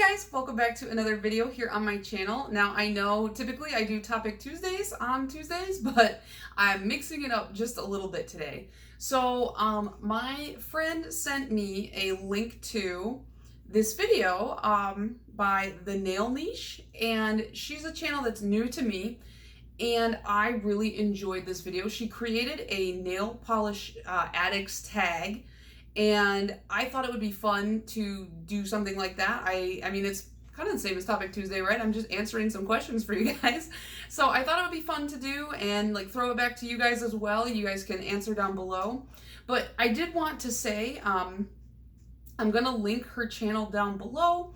guys, welcome back to another video here on my channel. Now I know typically I do Topic Tuesdays on Tuesdays, but I'm mixing it up just a little bit today. So my friend sent me a link to this video by The Nail Niche, and she's a channel that's new to me, and I really enjoyed this video. She created a nail polish addicts tag, and I thought it would be fun to do something like that. I mean, it's kind of the same as Topic Tuesday, right? I'm just answering some questions for you guys. So I thought it would be fun to do and like throw it back to you guys as well. You guys can answer down below. But I did want to say, I'm gonna link her channel down below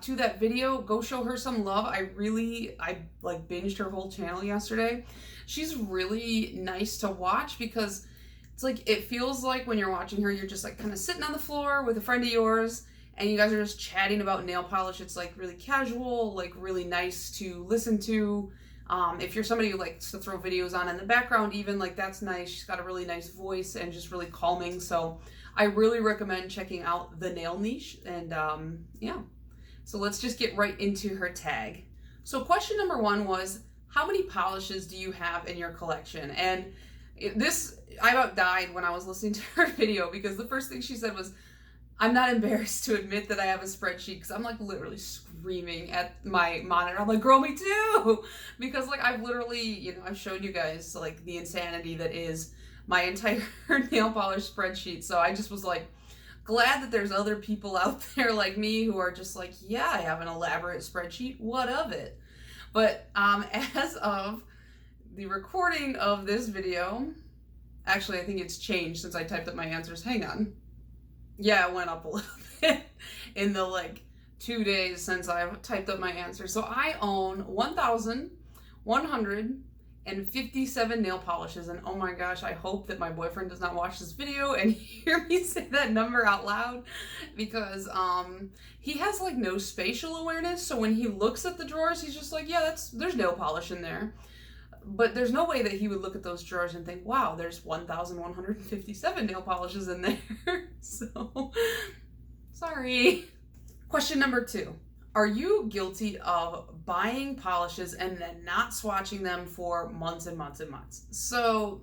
to that video. Go show her some love. I like binged her whole channel yesterday. She's really nice to watch because it's like, it feels like when you're watching her, you're just like kind of sitting on the floor with a friend of yours and you guys are just chatting about nail polish. It's like really casual, like really nice to listen to. If you're somebody who likes to throw videos on in the background, even, like, that's nice. She's got a really nice voice and just really calming. So I really recommend checking out The Nail Niche. And yeah, so let's just get right into her tag. So question number one was, how many polishes do you have in your collection? And I about died when I was listening to her video, because the first thing she said was, I'm not embarrassed to admit that I have a spreadsheet, because I'm like literally screaming at my monitor. I'm like, girl, me too! Because like I've literally, I've showed you guys like the insanity that is my entire nail polish spreadsheet. So I just was like glad that there's other people out there like me who are just like, yeah, I have an elaborate spreadsheet. What of it? But as of the recording of this video, actually I think it's changed since I typed up my answers. Hang on. Yeah, it went up a little bit in the like 2 days since I've typed up my answers. So I own 1,157 nail polishes, and oh my gosh, I hope that my boyfriend does not watch this video and hear me say that number out loud, because he has like no spatial awareness. So when he looks at the drawers, he's just like, yeah, there's nail polish in there. But there's no way that he would look at those drawers and think, wow, there's 1,157 nail polishes in there. So, sorry. Question number two. Are you guilty of buying polishes and then not swatching them for months and months and months? So,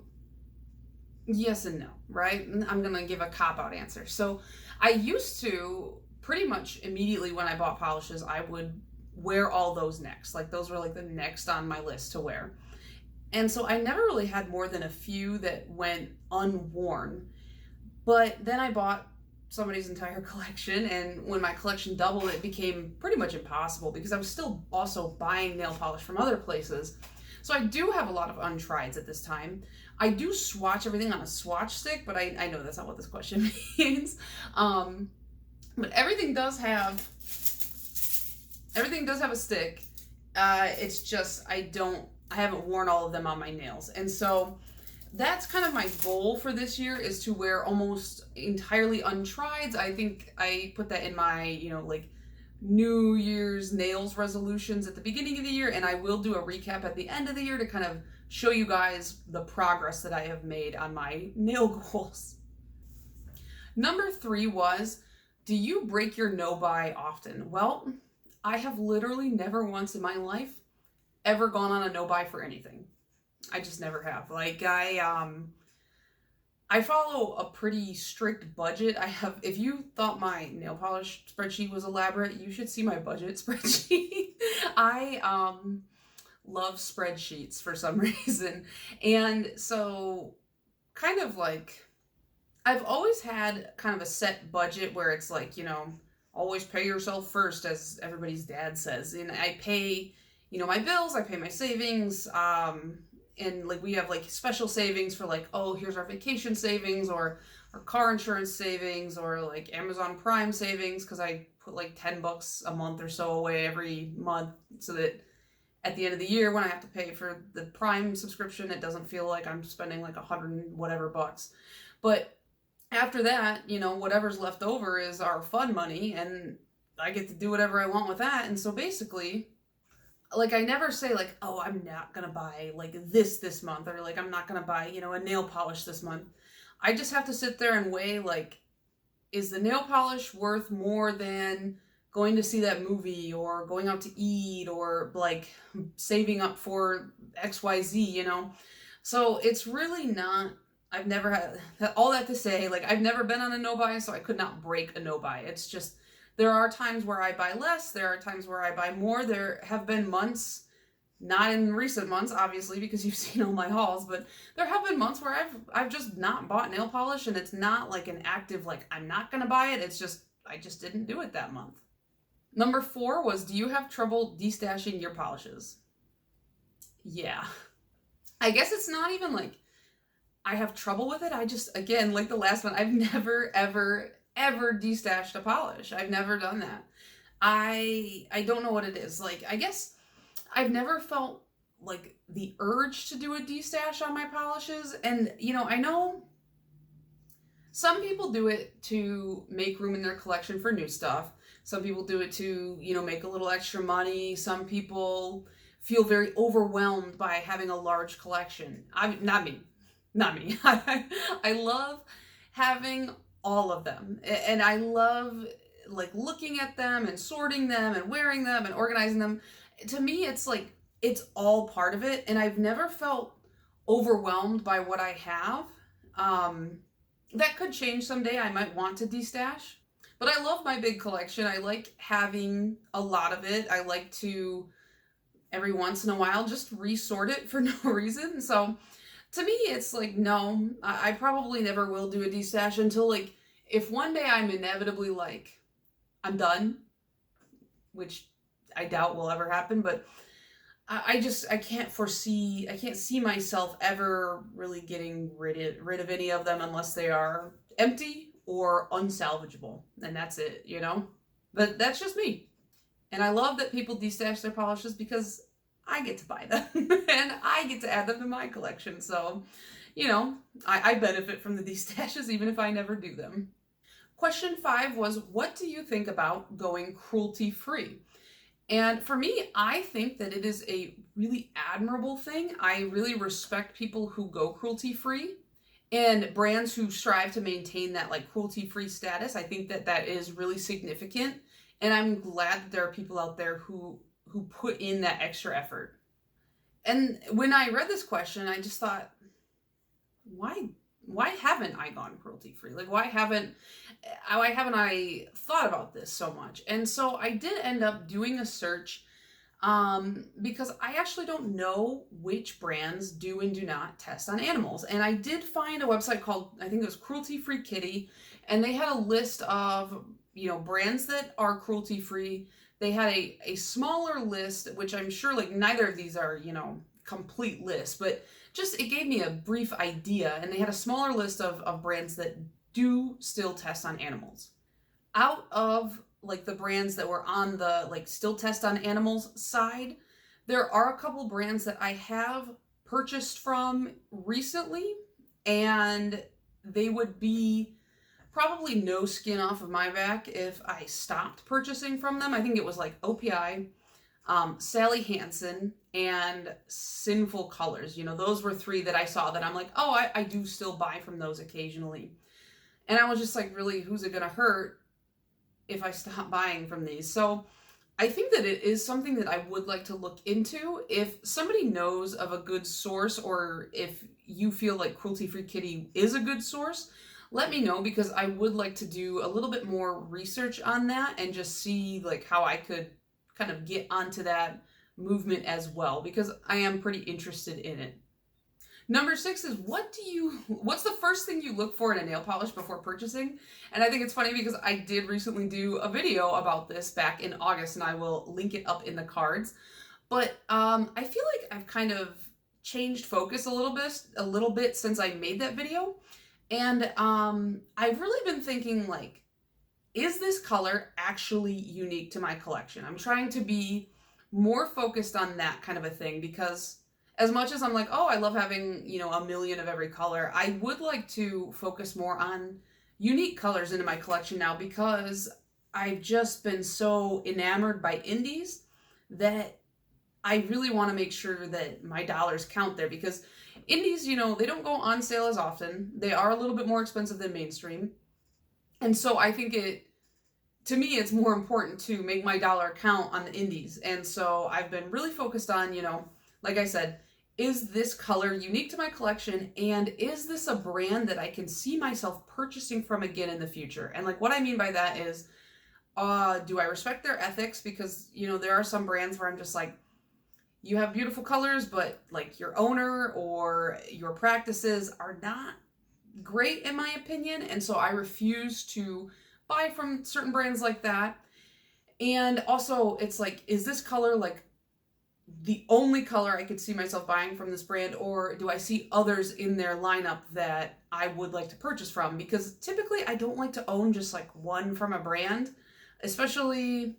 yes and no, right? I'm going to give a cop-out answer. So, I used to pretty much immediately when I bought polishes, I would wear all those next. Like, those were like the next on my list to wear. And so I never really had more than a few that went unworn. But then I bought somebody's entire collection, and when my collection doubled, it became pretty much impossible because I was still also buying nail polish from other places. So I do have a lot of untrieds at this time. I do swatch everything on a swatch stick, but I know that's not what this question means. But everything does have a stick. It's just I haven't worn all of them on my nails. And so that's kind of my goal for this year, is to wear almost entirely untrieds. I think I put that in my, like New Year's nails resolutions at the beginning of the year, and I will do a recap at the end of the year to kind of show you guys the progress that I have made on my nail goals. Number three was, do you break your no-buy often? Well, I have literally never once in my life ever gone on a no-buy for anything. I just never have. Like, I follow a pretty strict budget. If you thought my nail polish spreadsheet was elaborate, you should see my budget spreadsheet. I love spreadsheets for some reason. And so kind of like, I've always had kind of a set budget where it's like, always pay yourself first, as everybody's dad says. And I pay my bills, I pay my savings, and like we have like special savings for like, oh, here's our vacation savings, or our car insurance savings, or like Amazon Prime savings, because I put like $10 a month or so away every month, so that at the end of the year when I have to pay for the Prime subscription, it doesn't feel like I'm spending like 100 and whatever bucks. But after that, whatever's left over is our fun money, and I get to do whatever I want with that. And so basically, like, I never say like, oh, I'm not gonna buy like this month, or like I'm not gonna buy, a nail polish this month. I just have to sit there and weigh, like, is the nail polish worth more than going to see that movie or going out to eat or like saving up for XYZ, you know? So it's really not, I've never had all that to say, like I've never been on a no buy, so I could not break a no buy. It's just, there are times where I buy less, there are times where I buy more. There have been months, not in recent months, obviously, because you've seen all my hauls, but there have been months where I've just not bought nail polish, and it's not like an active, like, I'm not gonna buy it. It's just, I just didn't do it that month. Number 4 was, do you have trouble destashing your polishes? Yeah. I guess it's not even like I have trouble with it. I just, again, like the last one, I've never, ever destashed a polish. I've never done that. I don't know what it is. Like, I guess I've never felt like the urge to do a destash on my polishes. And, you know, I know some people do it to make room in their collection for new stuff. Some people do it to, you know, make a little extra money. Some people feel very overwhelmed by having a large collection. Not me. I love having all of them. And I love like looking at them and sorting them and wearing them and organizing them. To me, it's like, it's all part of it. And I've never felt overwhelmed by what I have. That could change someday. I might want to destash. But I love my big collection. I like having a lot of it. I like to, every once in a while, just resort it for no reason. So to me, it's like, no, I probably never will do a destash until, like, if one day I'm inevitably like, I'm done, which I doubt will ever happen, but I can't see myself ever really getting rid of any of them unless they are empty or unsalvageable, and that's it, you know? But that's just me. And I love that people destash their polishes because I get to buy them and I get to add them to my collection. So, you know, I benefit from the destashes even if I never do them. Question 5 was, what do you think about going cruelty free? And for me, I think that it is a really admirable thing. I really respect people who go cruelty free and brands who strive to maintain that like cruelty free status. I think that that is really significant. And I'm glad that there are people out there who put in that extra effort. And when I read this question, I just thought, why haven't I gone cruelty free? Like, why haven't I thought about this so much? And so I did end up doing a search because I actually don't know which brands do and do not test on animals. And I did find a website called, I think it was Cruelty Free Kitty, and they had a list of, you know, brands that are cruelty free. They had a smaller list, which I'm sure like neither of these are, you know, complete lists, but just it gave me a brief idea. And they had a smaller list of brands that do still test on animals. Out of like the brands that were on the like still test on animals side, there are a couple brands that I have purchased from recently, and they would be probably no skin off of my back if I stopped purchasing from them. I think it was like OPI, Sally Hansen, and Sinful Colors. You know, those were 3 that I saw that I'm like, oh, I do still buy from those occasionally. And I was just like, really, who's it gonna hurt if I stop buying from these? So I think that it is something that I would like to look into. If somebody knows of a good source, or if you feel like Cruelty Free Kitty is a good source, let me know, because I would like to do a little bit more research on that and just see like how I could kind of get onto that movement as well, because I am pretty interested in it. Number 6 is, what's the first thing you look for in a nail polish before purchasing? And I think it's funny because I did recently do a video about this back in August, and I will link it up in the cards. But I feel like I've kind of changed focus a little bit since I made that video. And I've really been thinking, like, is this color actually unique to my collection? I'm trying to be more focused on that kind of a thing, because as much as I'm like, oh, I love having, you know, a million of every color, I would like to focus more on unique colors into my collection now, because I've just been so enamored by indies that I really want to make sure that my dollars count there, because indies, you know, they don't go on sale as often. They are a little bit more expensive than mainstream. And so I think to me, it's more important to make my dollar count on the indies. And so I've been really focused on, like I said, is this color unique to my collection? And is this a brand that I can see myself purchasing from again in the future? And like what I mean by that is, do I respect their ethics? Because, there are some brands where I'm just like, you have beautiful colors, but like your owner or your practices are not great in my opinion. And so I refuse to buy from certain brands like that. And also it's like, is this color like the only color I could see myself buying from this brand, or do I see others in their lineup that I would like to purchase from? Because typically I don't like to own just like one from a brand, especially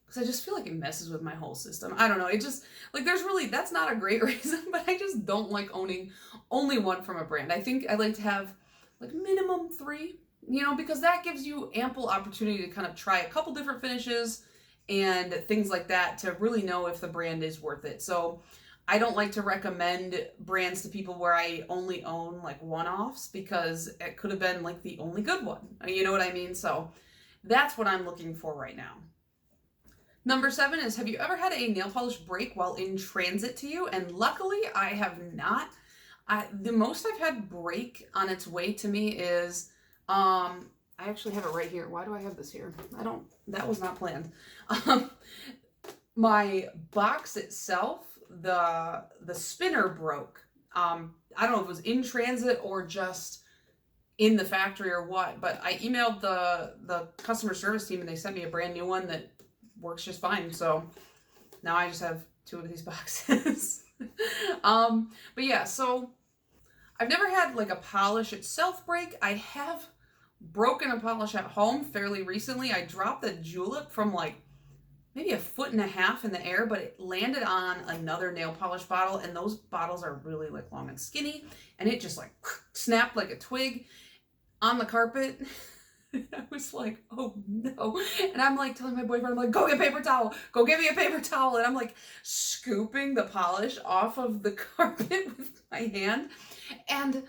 because I just feel like it messes with my whole system. I don't know. It just, like, that's not a great reason, but I just don't like owning only one from a brand. I think I like to have like minimum 3, because that gives you ample opportunity to kind of try a couple different finishes and things like that to really know if the brand is worth it. So I don't like to recommend brands to people where I only own like one-offs, because it could have been like the only good one. You know what I mean? So that's what I'm looking for right now. Number 7 is, have you ever had a nail polish break while in transit to you? And luckily I have not. The most I've had break on its way to me is, I actually have it right here. Why do I have this here? That was not planned. My box itself, the spinner broke. I don't know if it was in transit or just in the factory or what, but I emailed the customer service team and they sent me a brand new one that works just fine. So now I just have 2 of these boxes. But yeah, so I've never had like a polish itself break. I have broken a polish at home fairly recently. I dropped a julep from like maybe 1.5 feet in the air, but it landed on another nail polish bottle, and those bottles are really like long and skinny, and it just like snapped like a twig on the carpet. I was like, oh no. And I'm like telling my boyfriend, I'm like, go get paper towel, go get me a paper towel. And I'm like scooping the polish off of the carpet with my hand. And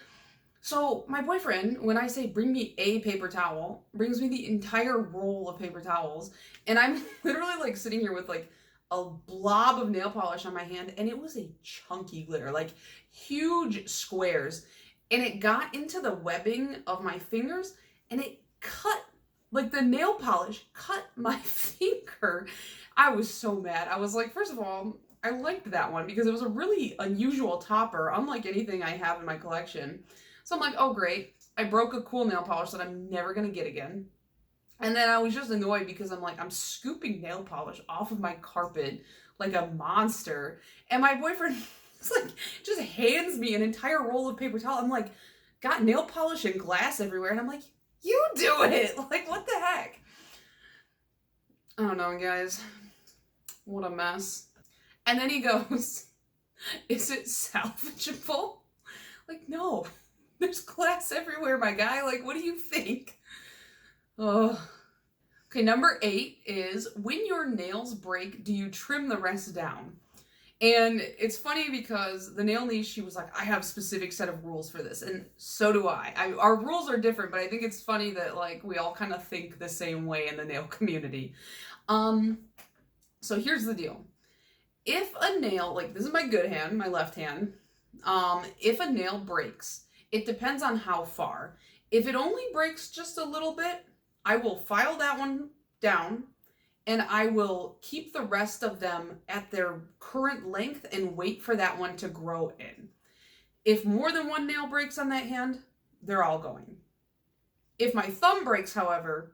so my boyfriend, when I say bring me a paper towel, brings me the entire roll of paper towels. And I'm literally like sitting here with like a blob of nail polish on my hand. And it was a chunky glitter, like huge squares. And it got into the webbing of my fingers, and it cut, like the nail polish cut my finger. I was so mad. I was like, first of all, I liked that one because it was a really unusual topper, unlike anything I have in my collection. So I'm like, oh great, I broke a cool nail polish that I'm never gonna get again. And then I was just annoyed because I'm like, I'm scooping nail polish off of my carpet like a monster. And my boyfriend like just hands me an entire roll of paper towel. I'm like, got nail polish and glass everywhere. And I'm like, you do it. Like, what the heck? I don't know, guys. What a mess. And then he goes, is it salvageable? Like, no. There's glass everywhere, my guy. Like, what do you think? Oh. Okay, number 8 is, when your nails break, do you trim the rest down? And it's funny because the nail niche, she was like, I have a specific set of rules for this. And so do I. Our rules are different, but I think it's funny that like we all kind of think the same way in the nail community. So here's the deal. If a nail, like this is my good hand, my left hand, if a nail breaks, it depends on how far. If it only breaks just a little bit, I will file that one down, and I will keep the rest of them at their current length and wait for that one to grow in. If more than one nail breaks on that hand, they're all going. If my thumb breaks, however,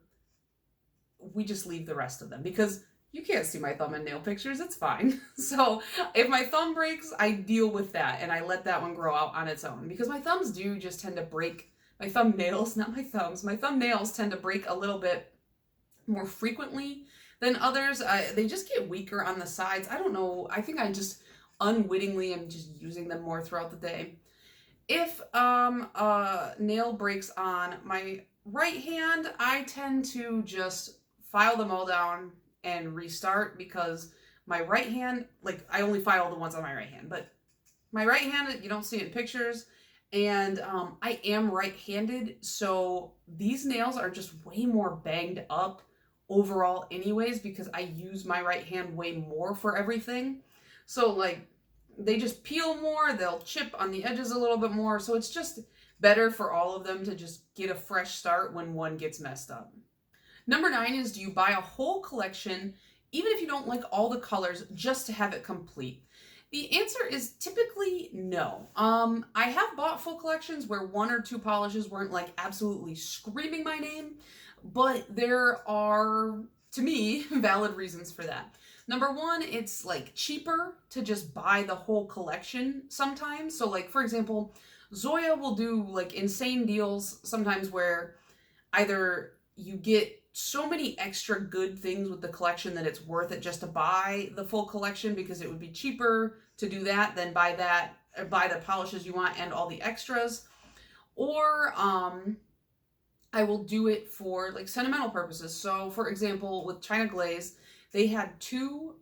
we just leave the rest of them because you can't see my thumb in nail pictures. It's fine. So if my thumb breaks, I deal with that and I let that one grow out on its own, because my thumbs do just tend to break. My thumbnails, not my thumbs, my thumbnails tend to break a little bit more frequently than others. They just get weaker on the sides. I don't know. I think I just unwittingly am just using them more throughout the day. If a nail breaks on my right hand, I tend to just file them all down and restart, because my right hand, like I only file the ones on my right hand, but my right hand, you don't see it in pictures. And I am right-handed, so these nails are just way more banged up overall anyways, because I use my right hand way more for everything. So like they just peel more, they'll chip on the edges a little bit more. So it's just better for all of them to just get a fresh start when one gets messed up. Number 9 is, do you buy a whole collection, even if you don't like all the colors, just to have it complete? The answer is typically no. I have bought full collections where 1 or 2 polishes weren't like absolutely screaming my name, but there are, to me, valid reasons for that. Number 1, it's like cheaper to just buy the whole collection sometimes. So like, for example, Zoya will do like insane deals sometimes where either you get so many extra good things with the collection that it's worth it just to buy the full collection, because it would be cheaper to do that than buy the polishes you want and all the extras. Or I will do it for like sentimental purposes. So for example, with China Glaze, they had 2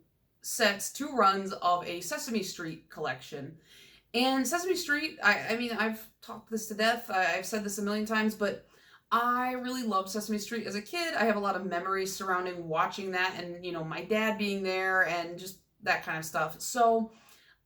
runs of a Sesame Street collection. And Sesame Street, I mean, I've talked this to death. I've said this a million times, but I really loved Sesame Street as a kid. I have a lot of memories surrounding watching that and, my dad being there and just that kind of stuff. So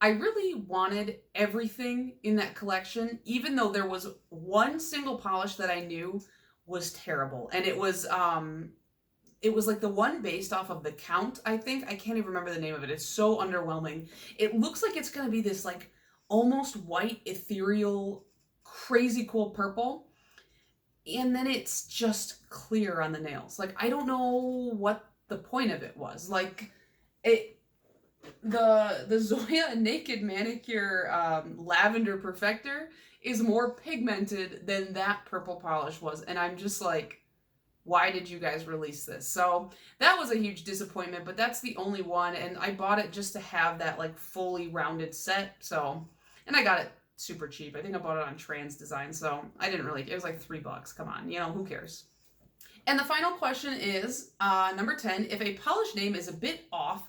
I really wanted everything in that collection, even though there was one single polish that I knew was terrible. And it was like the one based off of The Count, I think. I can't even remember the name of it. It's so underwhelming. It looks like it's going to be this like almost white, ethereal, crazy cool purple. And then it's just clear on the nails. Like, I don't know what the point of it was. Like, the Zoya Naked Manicure Lavender Perfector is more pigmented than that purple polish was. And I'm just like, why did you guys release this? So that was a huge disappointment, but that's the only one. And I bought it just to have that like fully rounded set. So, and I got it super cheap. I think I bought it on Trans Design, so I didn't really, it was like $3. Come on, who cares? And the final question is, number 10, if a polish name is a bit off,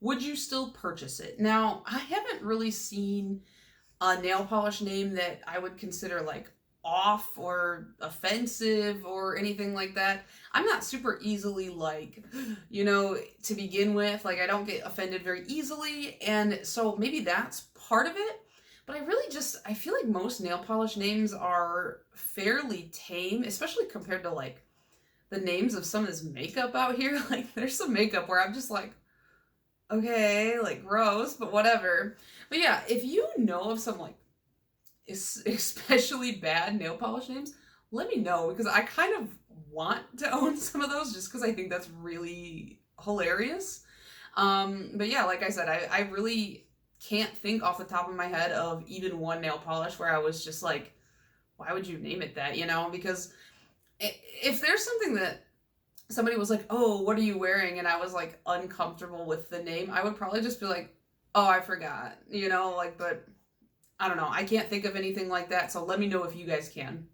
would you still purchase it? Now, I haven't really seen a nail polish name that I would consider like off or offensive or anything like that. I'm not super easily like, to begin with, like I don't get offended very easily. And so maybe that's part of it. But I feel like most nail polish names are fairly tame, especially compared to like the names of some of this makeup out here. Like there's some makeup where I'm just like, okay, like gross, but whatever. But yeah, if you know of some like especially bad nail polish names, let me know, because I kind of want to own some of those just because I think that's really hilarious. But yeah, like I said, I really can't think off the top of my head of even one nail polish where I was just like, why would you name it that? Because if there's something that somebody was like, oh, what are you wearing? And I was like uncomfortable with the name, I would probably just be like, oh, I forgot, but I don't know. I can't think of anything like that. So let me know if you guys can.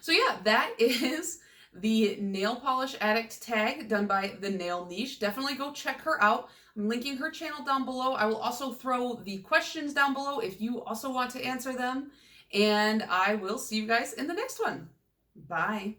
So yeah, that is the nail polish addict tag done by The Nail Niche. Definitely go check her out. I'm linking her channel down below. I will also throw the questions down below if you also want to answer them. And I will see you guys in the next one. Bye.